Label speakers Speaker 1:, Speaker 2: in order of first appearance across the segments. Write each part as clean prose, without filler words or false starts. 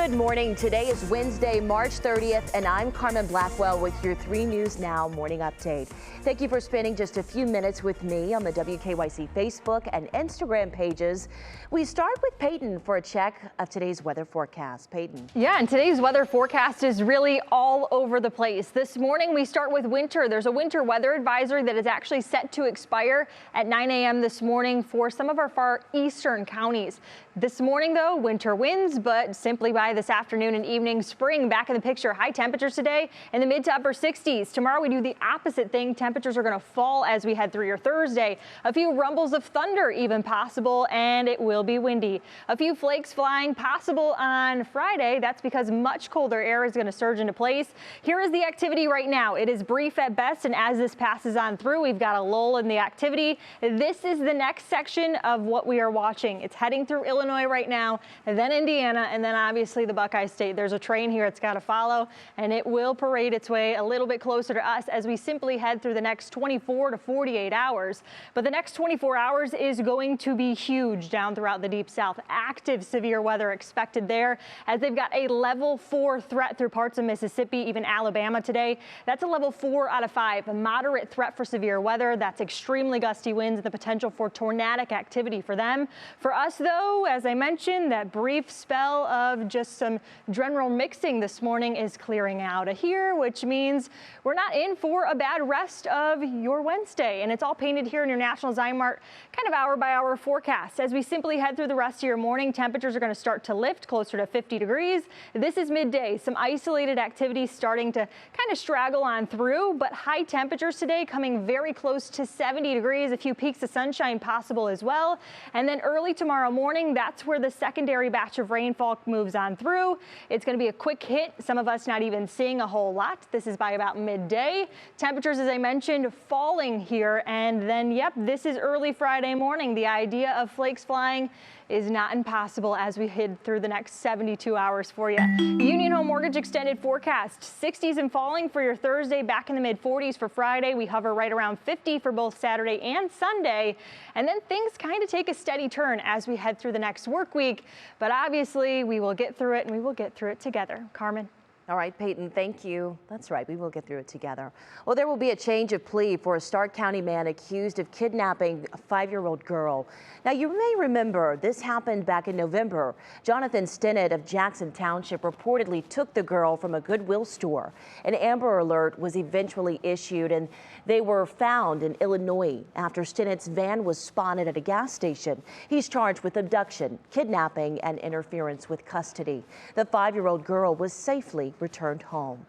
Speaker 1: Good morning. Today is Wednesday, March 30th, and I'm Carmen Blackwell with your 3 News Now morning update. Thank you for spending just a few minutes with me on the WKYC Facebook and Instagram pages. We start with Peyton for a check of today's weather forecast. Peyton.
Speaker 2: Yeah, and today's weather forecast is really all over the place. This morning we start with winter. There's a winter weather advisory that is actually set to expire at 9 a.m. this morning for some of our far eastern counties. This morning, though, winter winds, but simply by this afternoon and evening, spring back in the picture. High temperatures today in the mid to upper 60s. Tomorrow we do the opposite thing. Temperatures are going to fall as we head through your Thursday. A few rumbles of thunder even possible, and it will be windy. A few flakes flying possible on Friday. That's because much colder air is going to surge into place. Here is the activity right now. It is brief at best, and as this passes on through, we've got a lull in the activity. This is the next section of what we are watching. It's heading through Illinois right now, and then Indiana, and then obviously the Buckeye State. There's a train here it's got to follow, and it will parade its way a little bit closer to us as we simply head through the next 24 to 48 hours. But the next 24 hours is going to be huge down throughout the Deep South. Active severe weather expected there as they've got a level 4 threat through parts of Mississippi, even Alabama today. That's a level 4 out of 5, a moderate threat for severe weather. That's extremely gusty winds and the potential for tornadic activity for them. For us, though, as I mentioned, that brief spell of just some general mixing this morning is clearing out of here, which means we're not in for a bad rest of your Wednesday. And it's all painted here in your National Zymark kind of hour by hour forecast. As we simply head through the rest of your morning, temperatures are going to start to lift closer to 50 degrees. This is midday. Some isolated activity starting to kind of straggle on through, but high temperatures today coming very close to 70 degrees. A few peaks of sunshine possible as well. And then early tomorrow morning, that's where the secondary batch of rainfall moves on through. It's going to be a quick hit. Some of us not even seeing a whole lot. This is by about midday. Temperatures, as I mentioned, falling here. And then, yep, this is early Friday morning. The idea of flakes flying is not impossible as we head through the next 72 hours for you. Union Home Mortgage extended forecast 60s and falling for your Thursday, back in the mid 40s for Friday. We hover right around 50 for both Saturday and Sunday. And then things kind of take a steady turn as we head through the next work week. But obviously we will get through it, and we will get through it together. Carmen.
Speaker 1: All right, Peyton, thank you. That's right, we will get through it together. Well, there will be a change of plea for a Stark County man accused of kidnapping a 5-year-old girl. Now, you may remember this happened back in November. Jonathan Stinnett of Jackson Township reportedly took the girl from a Goodwill store. An Amber Alert was eventually issued, and they were found in Illinois after Stinnett's van was spotted at a gas station. He's charged with abduction, kidnapping, and interference with custody. The 5-year-old girl was safely returned home.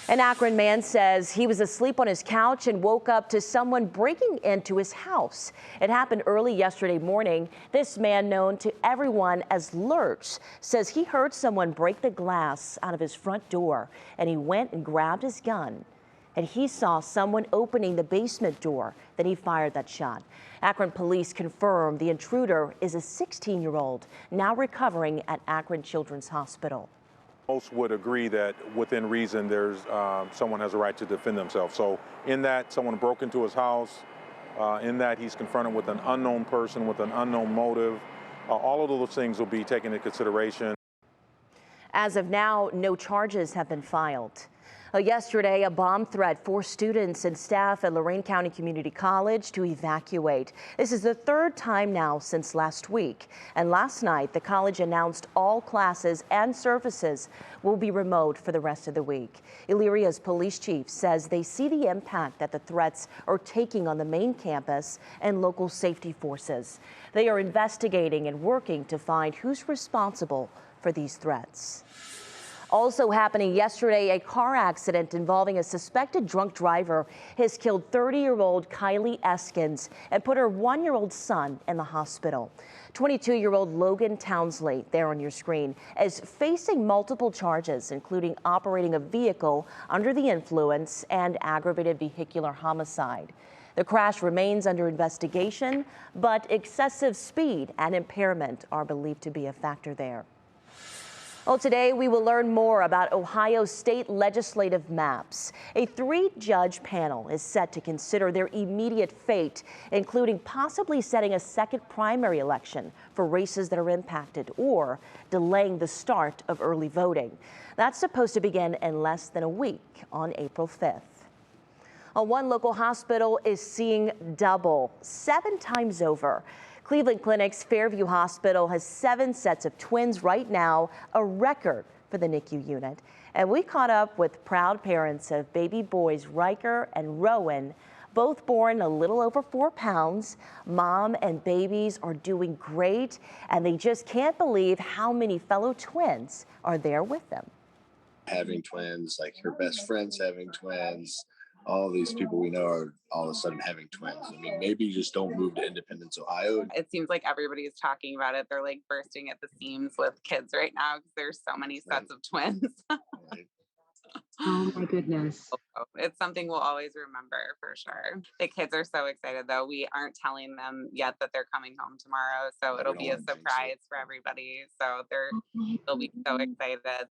Speaker 1: An Akron man says he was asleep on his couch and woke up to someone breaking into his house. It happened early yesterday morning. This man, known to everyone as Lurch, says he heard someone break the glass out of his front door, and he went and grabbed his gun. And he saw someone opening the basement door. Then he fired that shot. Akron police confirmed the intruder is a 16-year-old, now recovering at Akron Children's Hospital.
Speaker 3: Most would agree that within reason, there's someone has a right to defend themselves. So in that, someone broke into his house. In that, he's confronted with an unknown person with an unknown motive. All of those things will be taken into consideration.
Speaker 1: As of now, no charges have been filed. Yesterday, a bomb threat forced students and staff at Lorain County Community College to evacuate. This is the 3rd time now since last week. And last night, the college announced all classes and services will be remote for the rest of the week. Illyria's police chief says they see the impact that the threats are taking on the main campus and local safety forces. They are investigating and working to find who's responsible for these threats. Also happening yesterday, a car accident involving a suspected drunk driver has killed 30-year-old Kylie Eskins and put her 1-year-old son in the hospital. 22-year-old Logan Townsley, there on your screen, is facing multiple charges, including operating a vehicle under the influence and aggravated vehicular homicide. The crash remains under investigation, but excessive speed and impairment are believed to be a factor there. Well, today we will learn more about Ohio's state legislative maps. A 3-judge panel is set to consider their immediate fate, including possibly setting a second primary election for races that are impacted or delaying the start of early voting. That's supposed to begin in less than a week on April 5th. One local hospital is seeing double, 7 times over. Cleveland Clinic's Fairview Hospital has 7 sets of twins right now, a record for the NICU unit. And we caught up with proud parents of baby boys Riker and Rowan, both born a little over 4 pounds. Mom and babies are doing great, and they just can't believe how many fellow twins are there with them.
Speaker 4: Having twins, like her best friends having twins, all these people we know are all of a sudden having twins. I mean, maybe you just don't move to Independence, Ohio.
Speaker 5: It seems like everybody is talking about it. They're like bursting at the seams with kids right now because there's so many sets of twins.
Speaker 4: Right.
Speaker 6: Oh my goodness.
Speaker 5: It's something we'll always remember for sure. The kids are so excited though. We aren't telling them yet that they're coming home tomorrow. So it'll be a surprise for everybody. So they'll be so excited.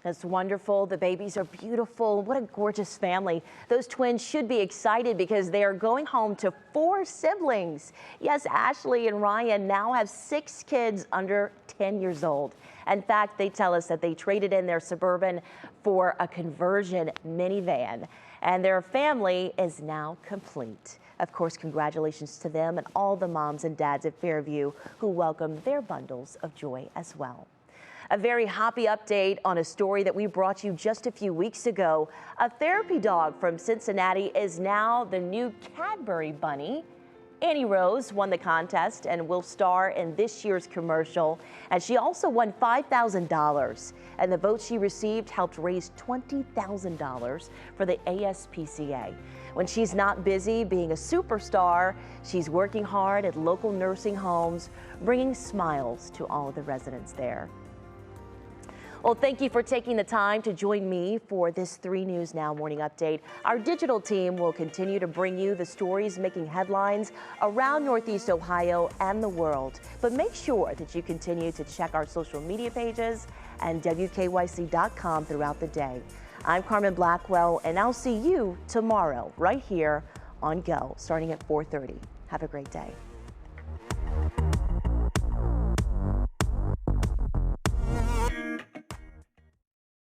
Speaker 1: That's wonderful. The babies are beautiful. What a gorgeous family. Those twins should be excited because they are going home to 4 siblings. Yes, Ashley and Ryan now have 6 kids under 10 years old. In fact, they tell us that they traded in their Suburban for a conversion minivan, and their family is now complete. Of course, congratulations to them and all the moms and dads at Fairview who welcomed their bundles of joy as well. A very happy update on a story that we brought you just a few weeks ago. A therapy dog from Cincinnati is now the new Cadbury bunny. Annie Rose won the contest and will star in this year's commercial. And she also won $5,000. And the votes she received helped raise $20,000 for the ASPCA. When she's not busy being a superstar, she's working hard at local nursing homes, bringing smiles to all of the residents there. Well, thank you for taking the time to join me for this 3 News Now morning update. Our digital team will continue to bring you the stories making headlines around Northeast Ohio and the world. But make sure that you continue to check our social media pages and WKYC.com throughout the day. I'm Carmen Blackwell, and I'll see you tomorrow right here on Go, starting at 4:30. Have a great day.